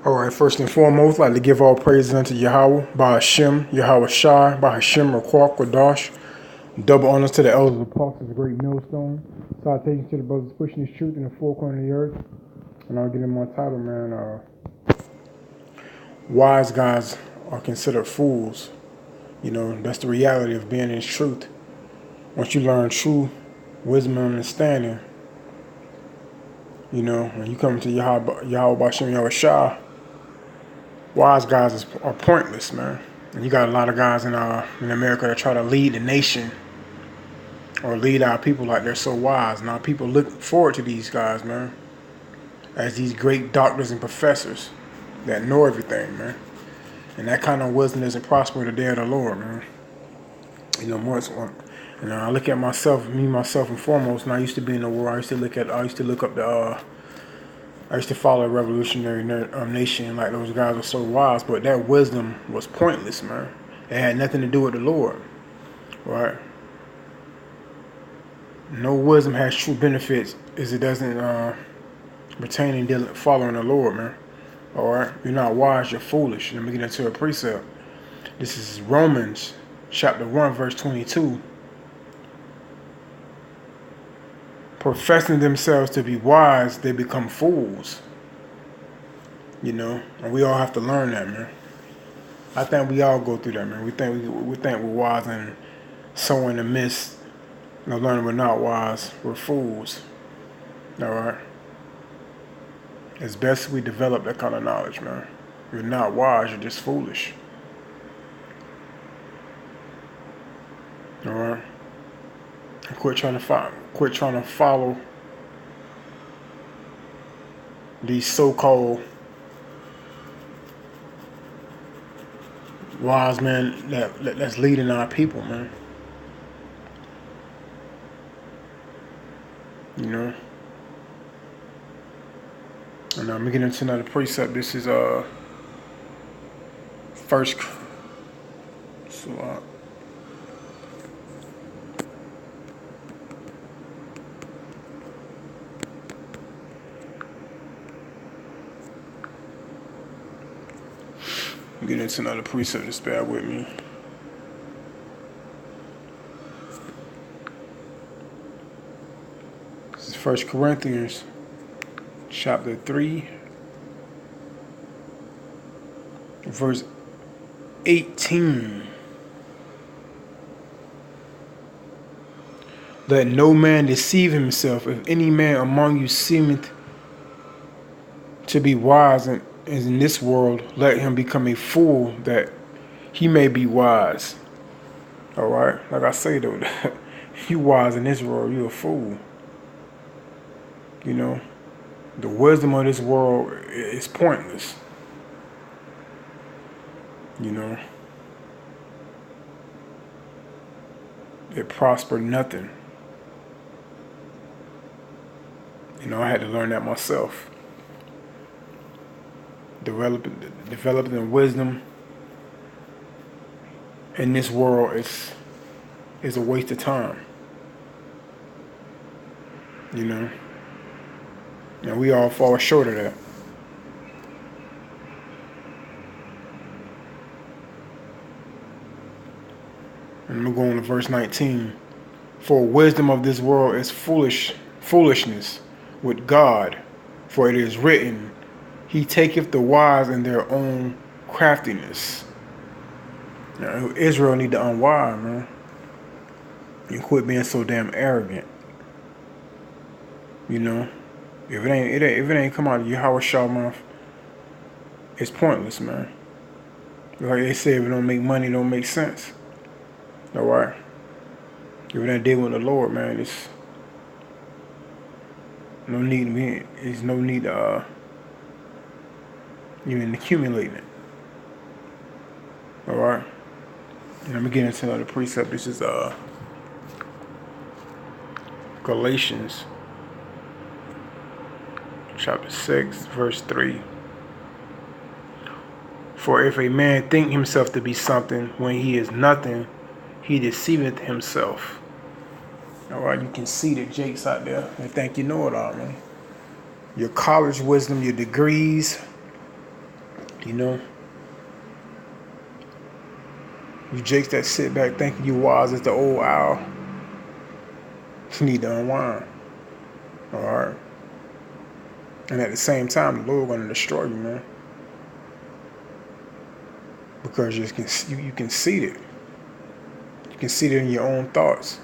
Alright, first and foremost, I'd like to give all praises unto Yahweh, Bahashem, Yahweh Shai, Bahashem, Raquak, Quadash. Double honors to the elders, apostles, the great millstone. Salutations to the brothers pushing this truth in the four corners of the earth. And I'll get in my title, man. Wise guys are considered fools. You know, that's the reality of being in truth. Once you learn true wisdom and understanding, you know, when you come to Yahweh, Bahashem, Yahweh Shai, wise guys are pointless, man. And you got a lot of guys in America that try to lead the nation or lead our people like they're so wise. Now people look forward to these guys, man, as these great doctors and professors that know everything, man. And that kind of wisdom doesn't prosper the day of the Lord, man. You know, I look at myself and foremost, and I used to be in the war. I used to look up I used to follow a revolutionary nation like those guys were so wise, but that wisdom was pointless, man. It had nothing to do with the Lord, right? No wisdom has true benefits as it doesn't pertain in following the Lord, man. All right? You're not wise, you're foolish. Let me get into a precept. This is Romans chapter 1, verse 22. Professing themselves to be wise, they become fools. You know, and we all have to learn that, man. I think we all go through that, man. We think we're wise, and somewhere in the midst, you know, learning we're not wise, we're fools. All right. It's best we develop that kind of knowledge, man. You're not wise, you're just foolish. All right. Quit trying to follow these so-called wise men that's leading our people, man. You know. And I'm getting into another precept. This is first. So. Get into another precept, just bear with me. This is 1 Corinthians chapter 3, verse 18. Let no man deceive himself. If any man among you seemeth to be wise and is in this world, let him become a fool that he may be wise. All right, like I say though, you wise in this world, you a fool. You know, the wisdom of this world is pointless. You know, it prospered nothing. You know, I had to learn that myself. Developing wisdom in this world is a waste of time. You know, and we all fall short of that. And I'm gonna go on to verse 19. For wisdom of this world is foolishness with God, for it is written, He taketh the wise in their own craftiness. Now, Israel need to unwire, man, and quit being so damn arrogant. You know, if it ain't come out of Yahweh Shah mouth, it's pointless, man. Like they say, if it don't make money, it don't make sense. All right. If it ain't dealing with the Lord, man, it's no need even accumulating it. All right. And let me get into another precept. This is Galatians chapter 6, verse 3. For if a man think himself to be something when he is nothing, he deceiveth himself. All right, you can see the jakes out there. They think you know it all, man. Your college wisdom, your degrees, You know, you jakes that sit back thinking you wise as the old owl, you need to unwind. All right. And at the same time, the Lord going to destroy you, man, because you can see it. You can see it in your own thoughts.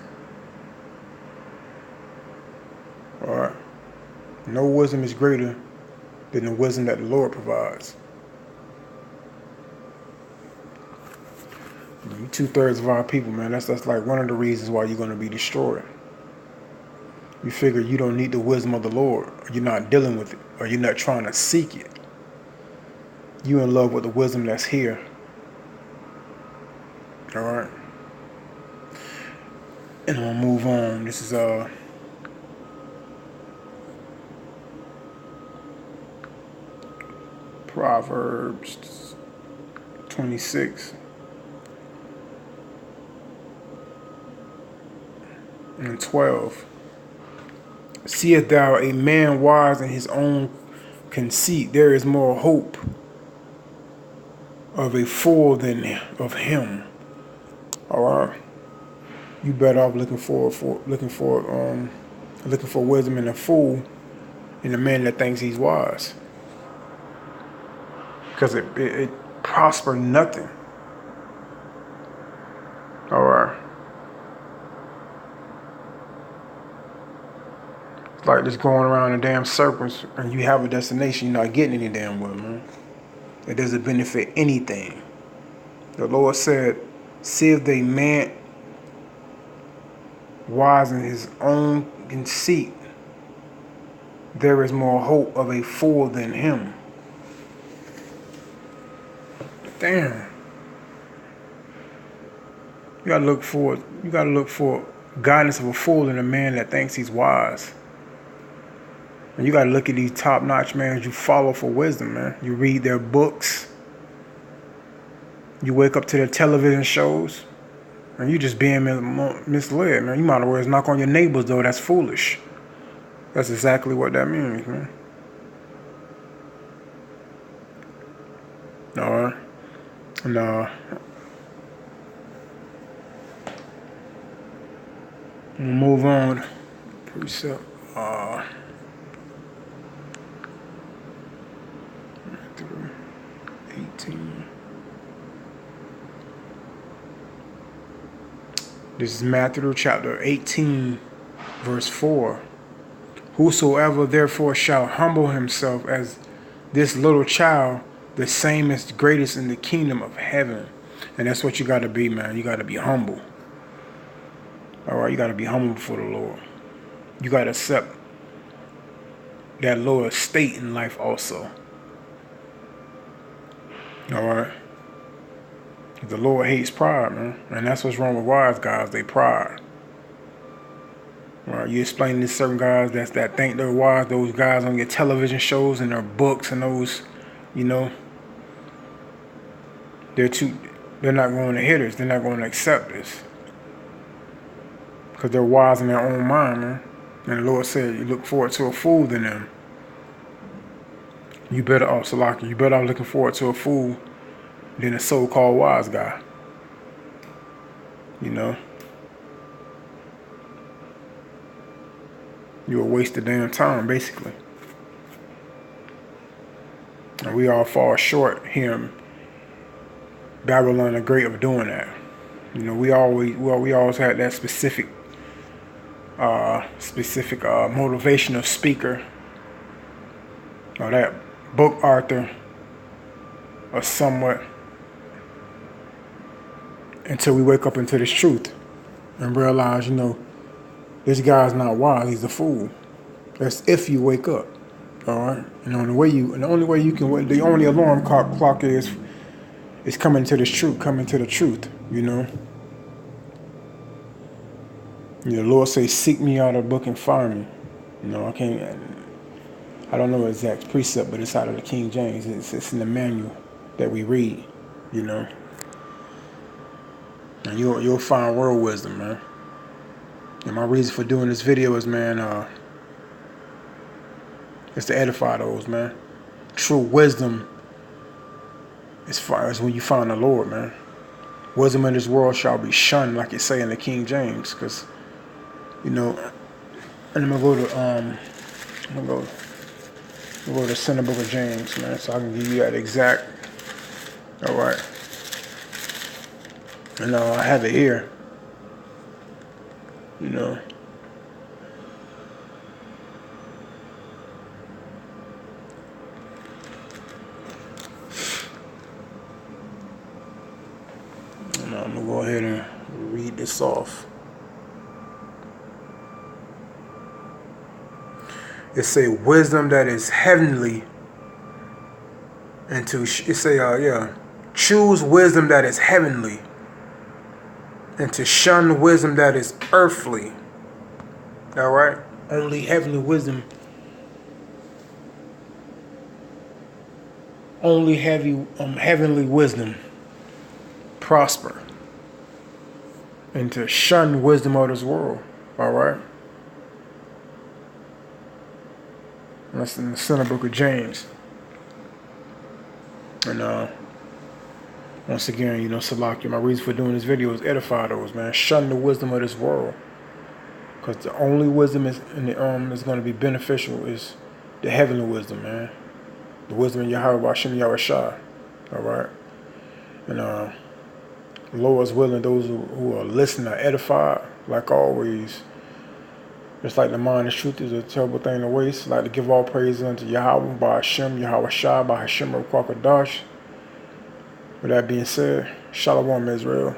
All right. No wisdom is greater than the wisdom that the Lord provides. You 2/3 of our people, man. That's like one of the reasons why you're going to be destroyed. You figure you don't need the wisdom of the Lord, or you're not dealing with it, or you're not trying to seek it. You in love with the wisdom that's here. All right. And I'm gonna move on. This is Proverbs 26 and 12. Seest thou a man wise in his own conceit? There is more hope of a fool than of him. All right. You better off looking for wisdom in a fool and a man that thinks he's wise, because it prosper nothing. All right. It's like just going around in damn circles, and you have a destination, you're not getting any damn well, man. It doesn't benefit anything. The Lord said, see if they man wise in his own conceit, there is more hope of a fool than him. Damn. You gotta look for guidance of a fool in a man that thinks he's wise. And you gotta look at these top-notch men you follow for wisdom, man. You read their books. You wake up to their television shows. And you just being misled, man. You might as well knock on your neighbors, though. That's foolish. That's exactly what that means, man. All right. And we'll move on. Precept. 18. This is Matthew chapter 18, verse 4. Whosoever therefore shall humble himself as this little child, the same is greatest in the kingdom of heaven. And that's what you got to be, man. You got to be humble. All right, you got to be humble before the Lord. You got to accept that lower state in life also. All right. The Lord hates pride, man. And that's what's wrong with wise guys. They pride. All right, you explain to certain guys that think they're wise, those guys on your television shows and their books and those, you know, they're not going to hear this. They're not going to accept this. Because they're wise in their own mind, man. And the Lord said, you look forward to a fool than them. You better off, Salaki, you better off looking forward to a fool than a so-called wise guy. You know? You're a waste of damn time, basically. And we all fall short here in Babylon the Great of doing that. You know, we always had that specific motivational speaker or that book author or somewhat, until we wake up into this truth and realize, you know, this guy's not wise, he's a fool. That's if you wake up. All right? And the only way you can wake, the only alarm clock is coming to this truth, coming to the truth, you know. The Lord says, seek me out of the book and find me. You know, I don't know the exact precept, but it's out of the King James. It's in the manual that we read, you know. And you'll find world wisdom, man. And my reason for doing this video is, man, is to edify those, man. True wisdom as far as when you find the Lord, man. Wisdom in this world shall be shunned, like it say in the King James, because you know. And I'm gonna go to the Center Book of James, man, so I can give you that exact. All right. And I have it here. You know. And I'm gonna go ahead and read this off. It say wisdom that is heavenly, and to it say choose wisdom that is heavenly, and to shun wisdom that is earthly. All right, only heavenly wisdom, only heavenly wisdom prosper, and to shun wisdom of this world. All right. That's in the Center Book of James. And once again, Salakia, my reason for doing this video is edify those, man. Shun the wisdom of this world. Because the only wisdom is is going to be beneficial is the heavenly wisdom, man. The wisdom of Yahweh Hashem Yahweh Shai. All right? And Lord's willing, those who are listening are edified, like always. Just like the mind and truth is a terrible thing to waste. Like to give all praise unto Yahweh by Hashem, Yahweh Shai, by Hashem of Kwakadash. With that being said, Shalom Israel.